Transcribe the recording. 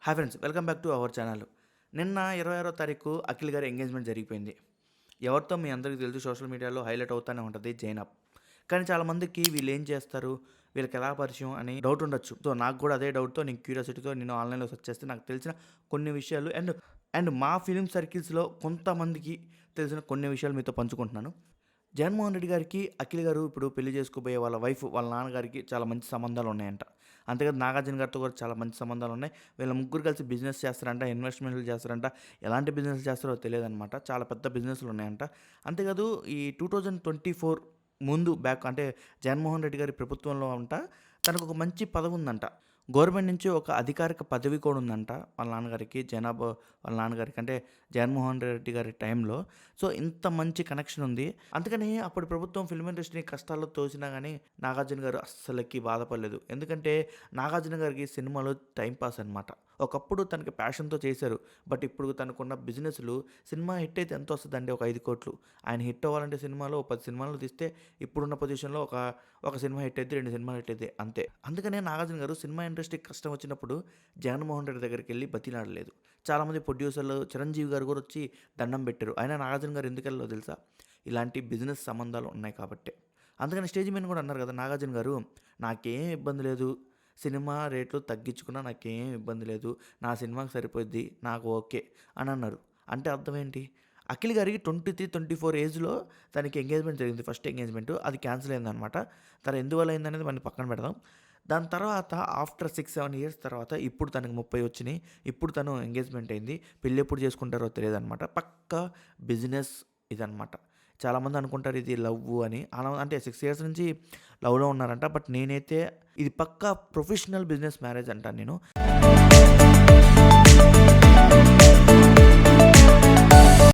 Hi friends, welcome back to our channel. నిన్న 26వ తారీఖు అఖిల్ గారి ఎంగేజ్మెంట్ జరిగిపోయింది. ఎవరితో మీ అందరికీ తెలుసు, సోషల్ మీడియాలో హైలైట్ అవుతూనే ఉంటుంది జైనబ్. కానీ చాలామందికి వీళ్ళు ఏం చేస్తారు, వీళ్ళకి ఎలా పరిచయం అని డౌట్ ఉండొచ్చు. సో నాకు కూడా అదే డౌట్తో, నేను క్యూరియాసిటీతో నేను ఆన్లైన్లో సెర్చ్ చేస్తే నాకు తెలిసిన కొన్ని విషయాలు అండ్ అండ్ మా ఫిలిం సర్కిల్స్లో కొంతమందికి తెలిసిన కొన్ని విషయాలు మీతో పంచుకుంటున్నాను. జగన్మోహన్ రెడ్డి గారికి అఖిల్ గారు ఇప్పుడు పెళ్లి చేసుకోబోయే వాళ్ళ వైఫ్, వాళ్ళ నాన్నగారికి చాలా మంచి సంబంధాలు ఉన్నాయంట. అంతేకాదు నాగార్జున గారితో కూడా చాలా మంచి సంబంధాలు ఉన్నాయి. వీళ్ళ ముగ్గురు కలిసి బిజినెస్ చేస్తారంట, ఇన్వెస్ట్మెంట్లు చేస్తారంట. ఎలాంటి బిజినెస్ చేస్తారో తెలియదనమాట. చాలా పెద్ద బిజినెస్లు ఉన్నాయంట. అంతేకాదు ఈ 2024 ముందు బ్యాక్ అంటే జగన్మోహన్ రెడ్డి గారి ప్రభుత్వంలో అంట తనకు ఒక మంచి పదవి ఉందంట. గవర్నమెంట్ నుంచి ఒక అధికారిక పదవి కూడా ఉందంట వాళ్ళ నాన్నగారికి, వాళ్ళ నాన్నగారికి అంటే జగన్మోహన్ రెడ్డి గారి టైంలో. సో ఇంత మంచి కనెక్షన్ ఉంది. అందుకని అప్పుడు ప్రభుత్వం ఫిల్మ్ ఇండస్ట్రీని కష్టాల్లో తోసినా కానీ నాగార్జున గారు అస్సలకి బాధపడలేదు. ఎందుకంటే నాగార్జున గారికి సినిమాలో టైంపాస్ అనమాట. ఒకప్పుడు తనకి ప్యాషన్తో చేశారు. బట్ ఇప్పుడు తనకున్న బిజినెస్లు, సినిమా హిట్ అయితే ఎంత వస్తుందండి? ఒక 5 కోట్లు. ఆయన హిట్ అవ్వాలంటే సినిమాలో 10 సినిమాలు తీస్తే ఇప్పుడున్న పొజిషన్లో ఒక సినిమా హిట్ అయితే, 2 సినిమాలు హిట్ అయితే అంతే. అందుకనే నాగార్జున గారు సినిమా ఇండస్ట్రీకి కష్టం వచ్చినప్పుడు జగన్మోహన్ రెడ్డి దగ్గరికి వెళ్ళి బతిలాడలేదు. చాలామంది ప్రొడ్యూసర్లు, చిరంజీవి గారు కూడా వచ్చి దండం పెట్టారు. అయినా నాగార్జున గారు ఎందుకు వెళ్ళలో తెలుసా? ఇలాంటి బిజినెస్ సంబంధాలు ఉన్నాయి కాబట్టి. అందుకని స్టేజ్ మీద కూడా అన్నారు కదా నాగార్జున గారు, నాకేం ఇబ్బంది లేదు, సినిమా రేట్లు తగ్గించుకున్నా నాకేం ఇబ్బంది లేదు, నా సినిమాకి సరిపోద్ది, నాకు ఓకే అని అన్నారు. అంటే అర్థం ఏంటి? అఖిల్ గారికి 23, 24 ఏజ్లో తనకి ఎంగేజ్మెంట్ జరిగింది. ఫస్ట్ ఎంగేజ్మెంట్ అది క్యాన్సిల్ అయిందనమాట. తను ఎందువల్ల అయిందనేది మనం పక్కన పెడదాం. దాని తర్వాత ఆఫ్టర్ 6-7 ఇయర్స్ తర్వాత ఇప్పుడు తనకి 30 వచ్చినాయి. ఇప్పుడు తను ఎంగేజ్మెంట్ అయింది. పెళ్ళి ఎప్పుడు చేసుకుంటారో తెలియదు అనమాట. పక్కా బిజినెస్ ఇదనమాట. చాలామంది అనుకుంటారు ఇది లవ్ అని. అలా అంటే 6 ఇయర్స్ నుంచి లవ్లో ఉన్నారంట. బట్ నేనైతే ఇది పక్కా ప్రొఫెషనల్ బిజినెస్ మ్యారేజ్ అంటాను నేను.